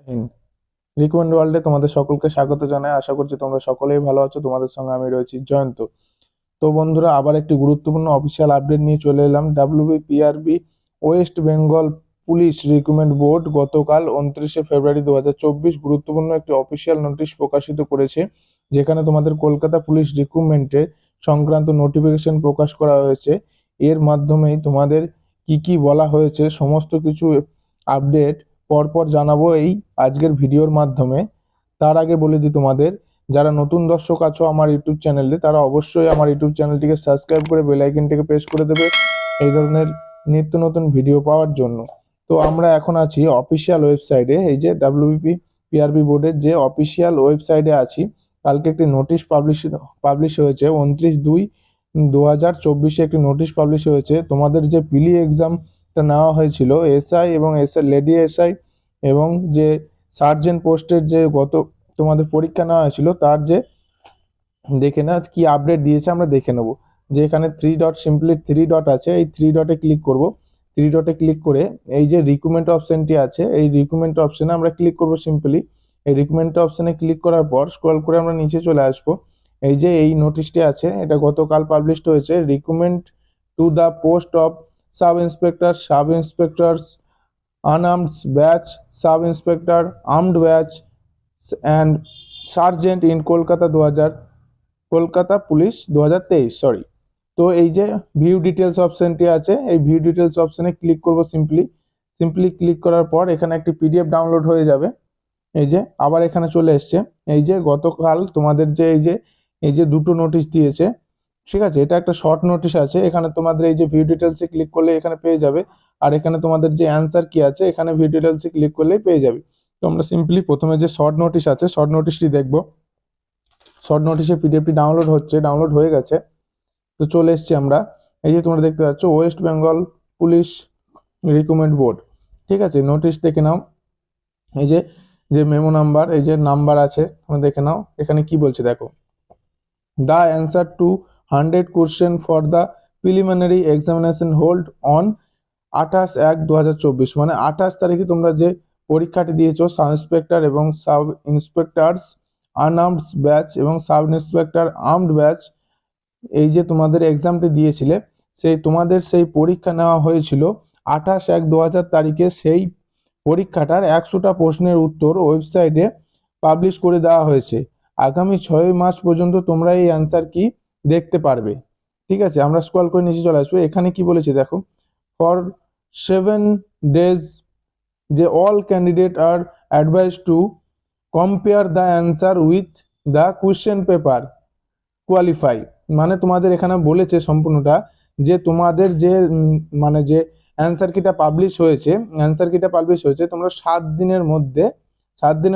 Hind recommend ওয়ার্ল্ডে তোমাদের সকলকে স্বাগত জানাই। আশা করছি তোমরা সকলেই ভালো আছো। তোমাদের সঙ্গে আমি রয়েছি জয়ন্ত। তো বন্ধুরা, আবার একটি গুরুত্বপূর্ণ অফিসিয়াল আপডেট নিয়ে চলে এলাম। WBPRB West Bengal police recruitment board গতকাল 29শে ফেব্রুয়ারি 2024 গুরুত্বপূর্ণ একটি অফিসিয়াল নোটিশ প্রকাশিত করেছে, যেখানে তোমাদের কলকাতা পুলিশ রিক্রুটমেন্টের সংক্রান্ত নোটিফিকেশন প্রকাশ করা হয়েছে। এর মাধ্যমেই তোমাদের কি কি বলা হয়েছে সমস্ত কিছু আপডেট পরপর জানাবো এই আজকের ভিডিওর মাধ্যমে। তার আগে বলে দিই, তোমাদের যারা নতুন দর্শক আছো আমার ইউটিউব চ্যানেলে, তারা অবশ্যই আমার ইউটিউব চ্যানেলটিকে সাবস্ক্রাইব করে বেল আইকনটিকে প্রেস করে দেবে এই ধরনের নিত্য নতুন ভিডিও পাওয়ার জন্য। তো আমরা এখন আছি অফিসিয়াল ওয়েবসাইটে, এই যে ডাব্লিউবিপিআরবি বোর্ডের যে অফিসিয়াল ওয়েবসাইটে আছি। কালকে একটি নোটিশ পাবলিশ হয়েছে 29/2/2024 একটি নোটিশ পাবলিশ হয়েছে। তোমাদের যে পিলি এক্সামটা নেওয়া হয়েছিল এসআই এবং এসআই লেডি এসআই এবং যে সার্জেন্ট পোস্টের যে গত তোমাদের পরীক্ষা নেওয়া হয়েছিল, তার যে দেখে না কি আপডেট দিয়েছে আমরা দেখে নেব। যে এখানে সিম্পলি থ্রি ডট আছে, এই থ্রি ডটে ক্লিক করব। থ্রি ডটে ক্লিক করে এই যে রিক্রুটমেন্ট অপশনটি আছে, এই রিক্রুটমেন্ট অপশনে আমরা ক্লিক করব সিম্পলি। এই রিক্রুটমেন্ট অপশনে ক্লিক করার পর স্ক্রল করে আমরা নিচে চলে আসব। এই যে এই নোটিশটি আছে, এটা গতকাল পাবলিশড হয়েছে। Recruitment to the post of sub inspector, sub inspectors unarmed batch, sub inspector, armed batch and sergeant in Kolkata 2000 Kolkata police 2023 sorry. তো এই যে ভিউ ডিটেলস অপশনটি আছে, এই ভিউ ডিটেলস অপশনে ক্লিক করব সিম্পলি ক্লিক করার পর এখানে একটি পিডিএফ ডাউনলোড হয়ে যাবে। এই যে আবার এখানে চলে এসছে। এই যে গতকাল তোমাদের যে এই যে দুটো নোটিশ দিয়েছে, ঠিক আছে, এটা একটা শর্ট নোটিশ আছে। এখানে তোমাদের এই যে ভিউ ডিটেলসে ক্লিক করলে এখানে পেয়ে যাবে। আর এখানে তোমাদের যে অ্যান্সার কি আছে, এখানে ভিউ ডিটেলসে ক্লিক করলেই পেয়ে যাবে। তো আমরা সিম্পলি প্রথমে যে শর্ট নোটিশ আছে, শর্ট নোটিশটি দেখব। শর্ট নোটিশে পিডিএফটি ডাউনলোড হয়ে গেছে। তো চলে এসছি আমরা। এই যে তোমরা দেখতে পাচ্ছ West Bengal police recruitment board, ঠিক আছে। নোটিশ দেখে নাও। এই যে যে মেমো নাম্বার, এই যে নাম্বার আছে, তোমরা দেখে নাও এখানে কি বলছে দেখো। The answer to 100 question for the preliminary examination hold on 28/1/2024, মানে 28 তারিখে তোমরা যে পরীক্ষাটি দিয়েছো সাব ইন্সপেক্টর এবং সাব ইন্সপেক্টরস আনআর্মড ব্যাচ এবং সাব ইন্সপেক্টর আর্মড ব্যাচ, এই যে তোমাদের এক্সামটি দিয়েছিলে, সেই তোমাদের সেই পরীক্ষা নেওয়া হয়েছিল 28/1/2000 তারিখে। সেই পরীক্ষাটার 100টা প্রশ্নের উত্তর ওয়েবসাইটে পাবলিশ করে দেওয়া হয়েছে। আগামী 6 মার্চ পর্যন্ত তোমরা এই অ্যান্সার কি দেখতে পারবে, ঠিক আছে। আমরা স্ক্রল করে নিচে চলে আসবো। এখানে কি বলেছে দেখো, ফর 7 days যে all candidate are advise to compare the answer with the question paper qualify, মানে তোমাদের এখানে বলেছে সম্পূর্ণটা যে তোমাদের যে মানে যে অ্যান্সার কিটা পাবলিশ হয়েছে তোমরা 7 দিনের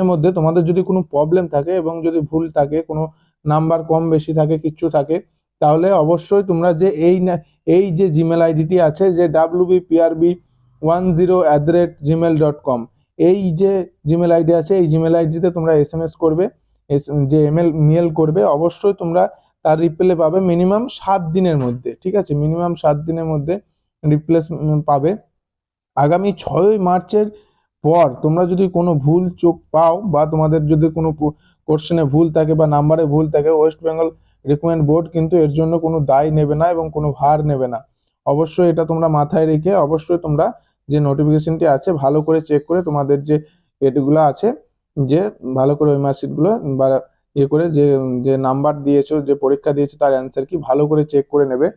মধ্যে তোমাদের যদি কোনো প্রবলেম থাকে এবং যদি ভুল থাকে, কোনো নাম্বার কম বেশি থাকে, কিচ্ছু থাকে, তাহলে অবশ্যই তোমরা যে এই যে জিমেল আইডিটি আছে যে wprb10@gmail.com, এই যে জিমেল আইডি আছে, এই জিমেল আইডিতে তোমরা এসএমএস করবে, যে মেল করবে। অবশ্যই তোমরা তার রিপ্লাই পাবে মিনিমাম 7 দিনের মধ্যে, ঠিক আছে। মিনিমাম 7 দিনের মধ্যে রিপ্লেস পাবে। আগামী 6 মার্চের পর তোমরা যদি কোনো ভুল চোখ পাও বা তোমাদের যদি কোনো কোশ্চেনে ভুল থাকে বা নাম্বারে ভুল থাকে, ওয়েস্ট বেঙ্গল রিক্রুটমেন্ট বোর্ড কিন্তু এর জন্য কোনো দায় নেবে না এবং কোনো ভার নেবে না। অবশ্যই এটা তোমরা মাথায় রেখে অবশ্যই তোমরা যে নোটিফিকেশনটি আছে ভালো করে চেক করে তোমাদের যে এটগুলো আছে, যে ভালো করে ওই মার্কশিটগুলো বা করে যে যে নাম্বার দিয়েছো, যে পরীক্ষা দিয়েছো, তার অ্যান্সার কি ভালো করে চেক করে নেবে,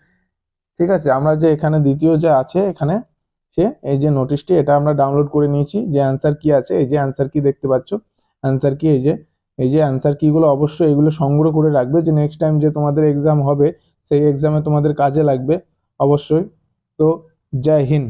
ঠিক আছে। আমরা যে এখানে দ্বিতীয় যে আছে এখানে সে এই যে নোটিশটি, এটা আমরা ডাউনলোড করে নিয়েছি। যে অ্যান্সার কি আছে, এই যে অ্যান্সার কি দেখতে পাচ্ছ, অ্যান্সার কি এই যে অ্যান্সার কিগুলো অবশ্যই এগুলো সংগ্রহ করে রাখবে, যে নেক্সট টাইম যে তোমাদের এক্সাম হবে সেই এক্সামে তোমাদের কাজে লাগবে অবশ্যই। তো জয় হিন্দ।